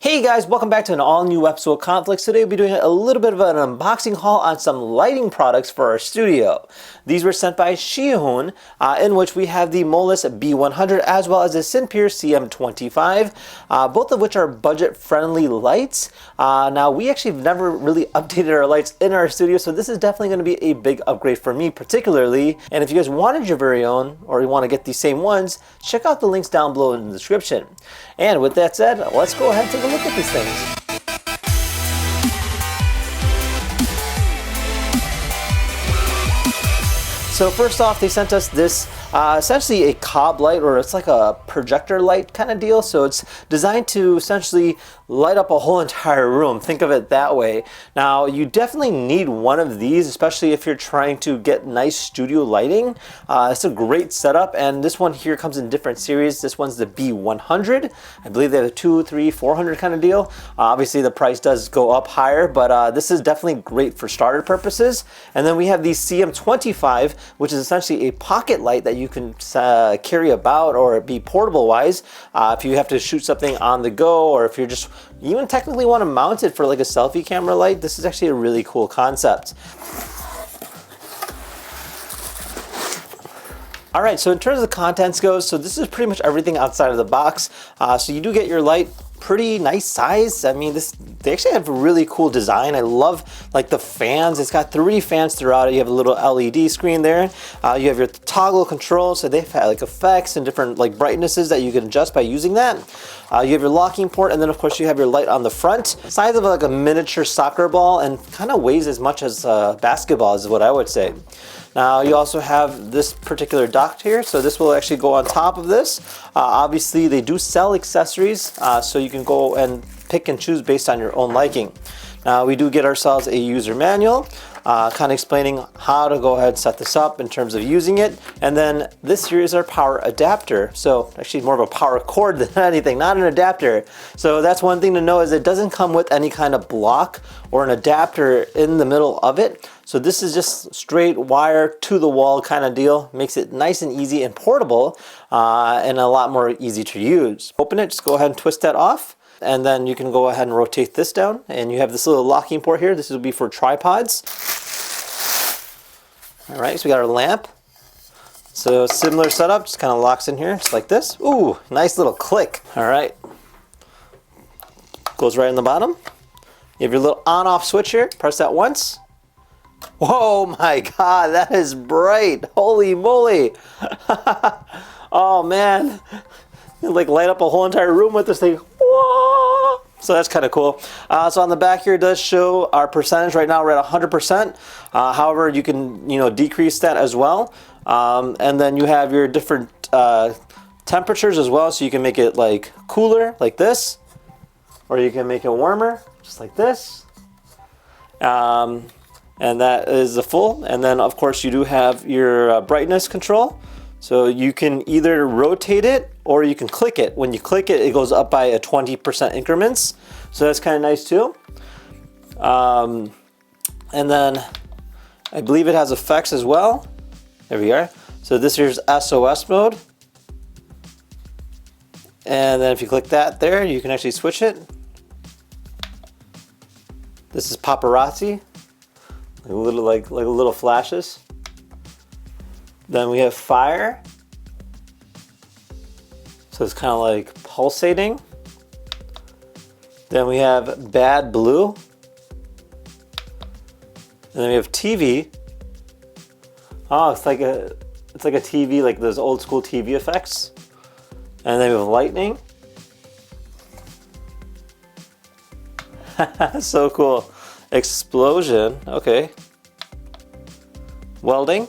Hey guys, welcome back to an all-new episode of Khanflicks. Today we'll be doing a little bit of an unboxing haul on some lighting products for our studio. These were sent by Zhiyun, in which we have the Zhiyun B100 as well as the CM25, both of which are budget-friendly lights. Now we actually have never really updated our lights in our studio, so this is definitely going to be a big upgrade for me particularly. And if you guys wanted your very own, or you want to get these same ones, check out the links down below in the description. And with that said, let's go ahead and take a look at these things. So first off, they sent us this essentially a cob light, or it's like a projector light kind of deal. So it's designed to essentially light up a whole entire room. Think of it that way. Now you definitely need one of these, especially if you're trying to get nice studio lighting. It's a great setup, and this one here comes in different series. This one's the B100. I believe they have a 200, 300, 400 kind of deal. Obviously the price does go up higher, but this is definitely great for starter purposes. And then we have the CM25, which is essentially a pocket light that you can carry about or be portable wise if you have to shoot something on the go, or if you're just even technically want to mount it for like a selfie camera light. This is actually a really cool concept. All right, so in terms of the contents goes, so this is pretty much everything outside of the box. So you do get your light, pretty nice size. I mean, they actually have a really cool design. I love like the fans. It's got 3 fans throughout it. You have a little LED screen there. You have your toggle controls, so they've had like effects and different like brightnesses that you can adjust by using that. You have your locking port, and then of course you have your light on the front. Size of like a miniature soccer ball, and kind of weighs as much as basketball is what I would say. Now you also have this particular dock here, so this will actually go on top of this. Obviously they do sell accessories, so you can go and pick and choose based on your own liking. Now we do get ourselves a user manual, kind of explaining how to go ahead and set this up in terms of using it. And then this here is our power adapter. So actually more of a power cord than anything, not an adapter. So that's one thing to know, is it doesn't come with any kind of block or an adapter in the middle of it. So this is just straight wire to the wall kind of deal. Makes it nice and easy and portable, and a lot more easy to use. Open it, just go ahead and twist that off. And then you can go ahead and rotate this down, and you have this little locking port here. This will be for tripods. All right, so we got our lamp. So similar setup, just kind of locks in here, just like this. Ooh, nice little click. All right, goes right in the bottom. You have your little on-off switch here. Press that once. Whoa, my God, that is bright. Holy moly. Oh man, you like light up a whole entire room with this thing. Whoa. So that's kind of cool. So on the back here, it does show our percentage. Right now we're at 100%. However, you can decrease that as well. And then you have your different temperatures as well. So you can make it like cooler, like this, or you can make it warmer, just like this. And that is the full. And then of course you do have your brightness control. So you can either rotate it or you can click it. When you click it, it goes up by a 20% increments. So that's kind of nice too. And then I believe it has effects as well. There we are. So this here's SOS mode. And then if you click that there, you can actually switch it. This is paparazzi. Like little flashes. Then we have fire. So it's kind of like pulsating. Then we have bad blue. And then we have TV. Oh, it's like a TV, like those old school TV effects. And then we have lightning. So cool. Explosion, okay. Welding.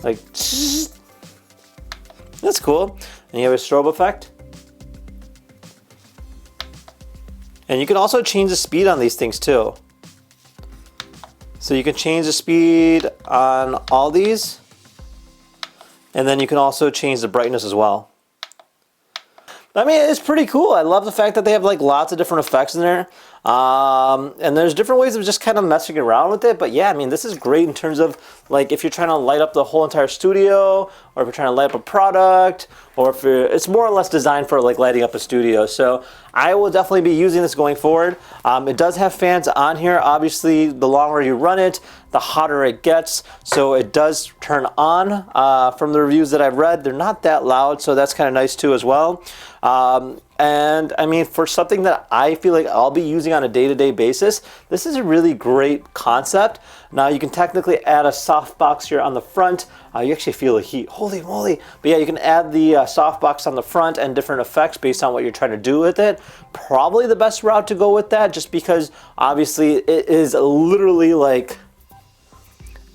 Like, that's cool. And you have a strobe effect. And you can also change the speed on these things too. So you can change the speed on all these. And then you can also change the brightness as well. I mean, it's pretty cool. I love the fact that they have like lots of different effects in there. And there's different ways of just kind of messing around with it. But yeah, I mean, this is great in terms of like if you're trying to light up the whole entire studio, or if you're trying to light up a product, or if it's more or less designed for like lighting up a studio. So I will definitely be using this going forward. It does have fans on here. Obviously, the longer you run it, the hotter it gets. So it does turn on. From the reviews that I've read, they're not that loud, so that's kind of nice too as well. And I mean, for something that I feel like I'll be using on a day-to-day basis, this is a really great concept. Now you can technically add a softbox here on the front. You actually feel the heat, holy moly. But yeah, you can add the softbox on the front and different effects based on what you're trying to do with it. Probably the best route to go with that, just because obviously it is literally like,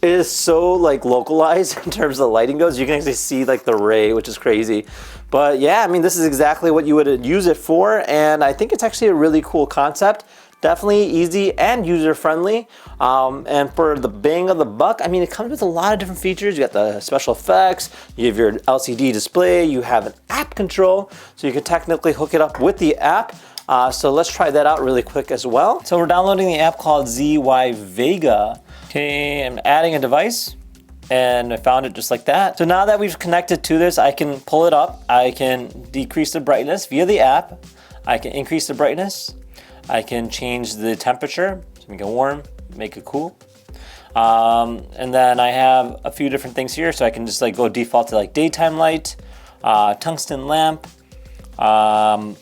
it is so like localized in terms of the lighting goes. You can actually see like the ray, which is crazy. But yeah, I mean, this is exactly what you would use it for. And I think it's actually a really cool concept. Definitely easy and user-friendly. And for the bang of the buck, I mean, it comes with a lot of different features. You got the special effects, you have your LCD display, you have an app control, so you can technically hook it up with the app. So let's try that out really quick as well. So we're downloading the app called ZY Vega. Okay, I'm adding a device, and I found it just like that. So now that we've connected to this, I can pull it up. I can decrease the brightness via the app. I can increase the brightness. I can change the temperature to make it warm, make it cool. And then I have a few different things here. So I can just like go default to like daytime light, tungsten lamp, xenon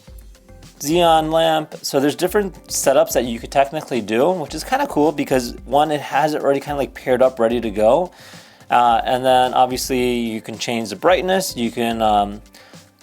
lamp. So there's different setups that you could technically do, which is kind of cool because one, it has it already kind of like paired up, ready to go. And then obviously you can change the brightness. You can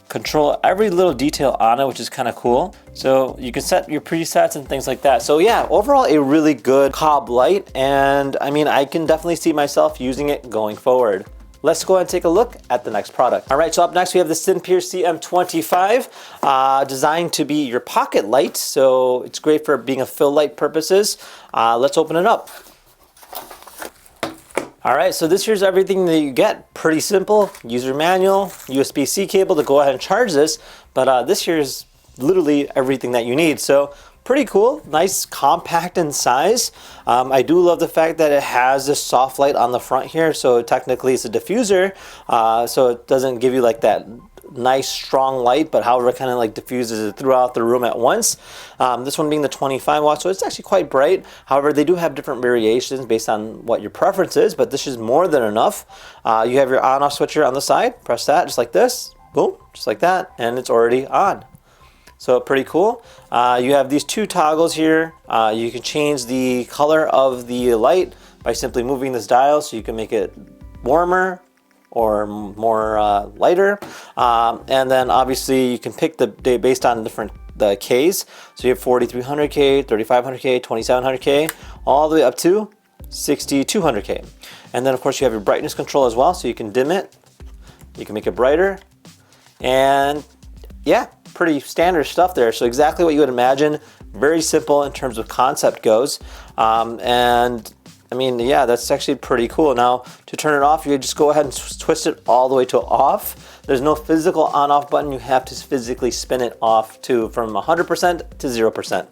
control every little detail on it, which is kind of cool. So you can set your presets and things like that. So yeah, overall a really good cob light. And I mean, I can definitely see myself using it going forward. Let's go ahead and take a look at the next product. All right, so up next we have the CM25, designed to be your pocket light. So it's great for being a fill light purposes. Let's open it up. All right, so this here's everything that you get. Pretty simple, user manual, USB-C cable to go ahead and charge this. But this here's literally everything that you need. So pretty cool, nice, compact in size. I do love the fact that it has this soft light on the front here. So technically it's a diffuser, so it doesn't give you like that nice strong light, but however it kind of like diffuses it throughout the room at once. This one being the 25 watts, so it's actually quite bright. However, they do have different variations based on what your preference is, but this is more than enough. You have your on-off switcher on the side. Press that just like this, boom, just like that, and it's already on. So pretty cool. You have these two toggles here. You can change the color of the light by simply moving this dial, so you can make it warmer or more lighter. And then obviously you can pick the day based on the Ks. So you have 4300K, 3500K, 2700K, all the way up to 6200K. And then of course you have your brightness control as well, so you can dim it, you can make it brighter, and yeah, pretty standard stuff there. So exactly what you would imagine, very simple in terms of concept goes. And I mean, yeah, that's actually pretty cool. Now, to turn it off, you just go ahead and twist it all the way to off. There's no physical on-off button. You have to physically spin it off from 100% to 0%.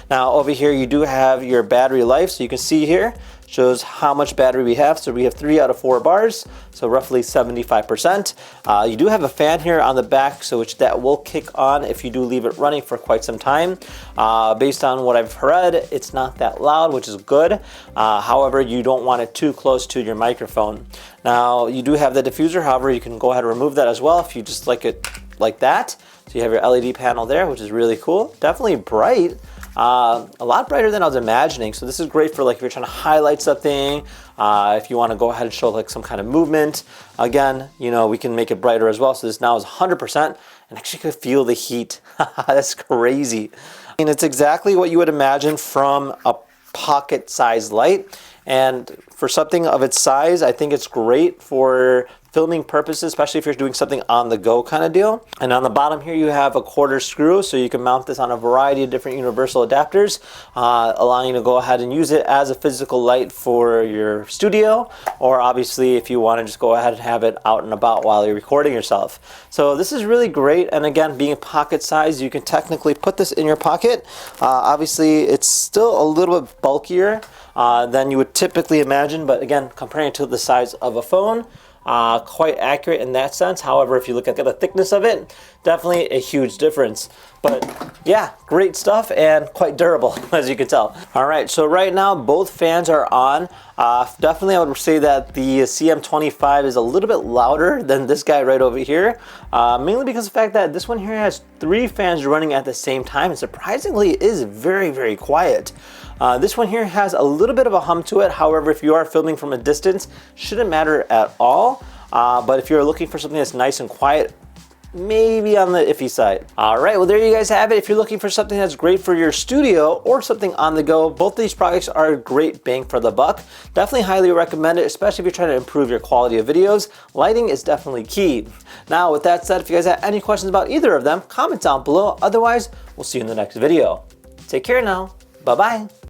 Now, over here, you do have your battery life. So you can see here, shows how much battery we have. So we have 3 out of 4 bars, so roughly 75%. You do have a fan here on the back, so that will kick on if you do leave it running for quite some time. Based on what I've read, it's not that loud, which is good. However, you don't want it too close to your microphone. Now, you do have the diffuser. However, you can go ahead and remove that as well if you just like it like that. So you have your LED panel there, which is really cool. Definitely bright. A lot brighter than I was imagining. So this is great for like if you're trying to highlight something, if you want to go ahead and show like some kind of movement. Again, you know, we can make it brighter as well. So this now is 100% and actually could feel the heat. That's crazy. And it's exactly what you would imagine from a pocket sized light. And for something of its size, I think it's great for filming purposes, especially if you're doing something on the go kind of deal. And on the bottom here, you have a quarter screw, so you can mount this on a variety of different universal adapters, allowing you to go ahead and use it as a physical light for your studio, or obviously if you want to just go ahead and have it out and about while you're recording yourself. So this is really great, and again, being pocket size, you can technically put this in your pocket. Obviously, it's still a little bit bulkier than you would typically imagine, but again, comparing it to the size of a phone, quite accurate in that sense. However, if you look at the thickness of it, definitely a huge difference. But yeah, great stuff and quite durable, as you can tell. All right, so right now both fans are on. Definitely I would say that the CM25 is a little bit louder than this guy right over here, mainly because of the fact that this one here has 3 fans running at the same time, and surprisingly is very, very quiet. This one here has a little bit of a hum to it. However, if you are filming from a distance, shouldn't matter at all. But if you're looking for something that's nice and quiet, maybe on the iffy side. All right, well, there you guys have it. If you're looking for something that's great for your studio or something on the go, both of these products are a great bang for the buck. Definitely highly recommend it, especially if you're trying to improve your quality of videos. Lighting is definitely key. Now, with that said, if you guys have any questions about either of them, comment down below. Otherwise, we'll see you in the next video. Take care now. Bye-bye.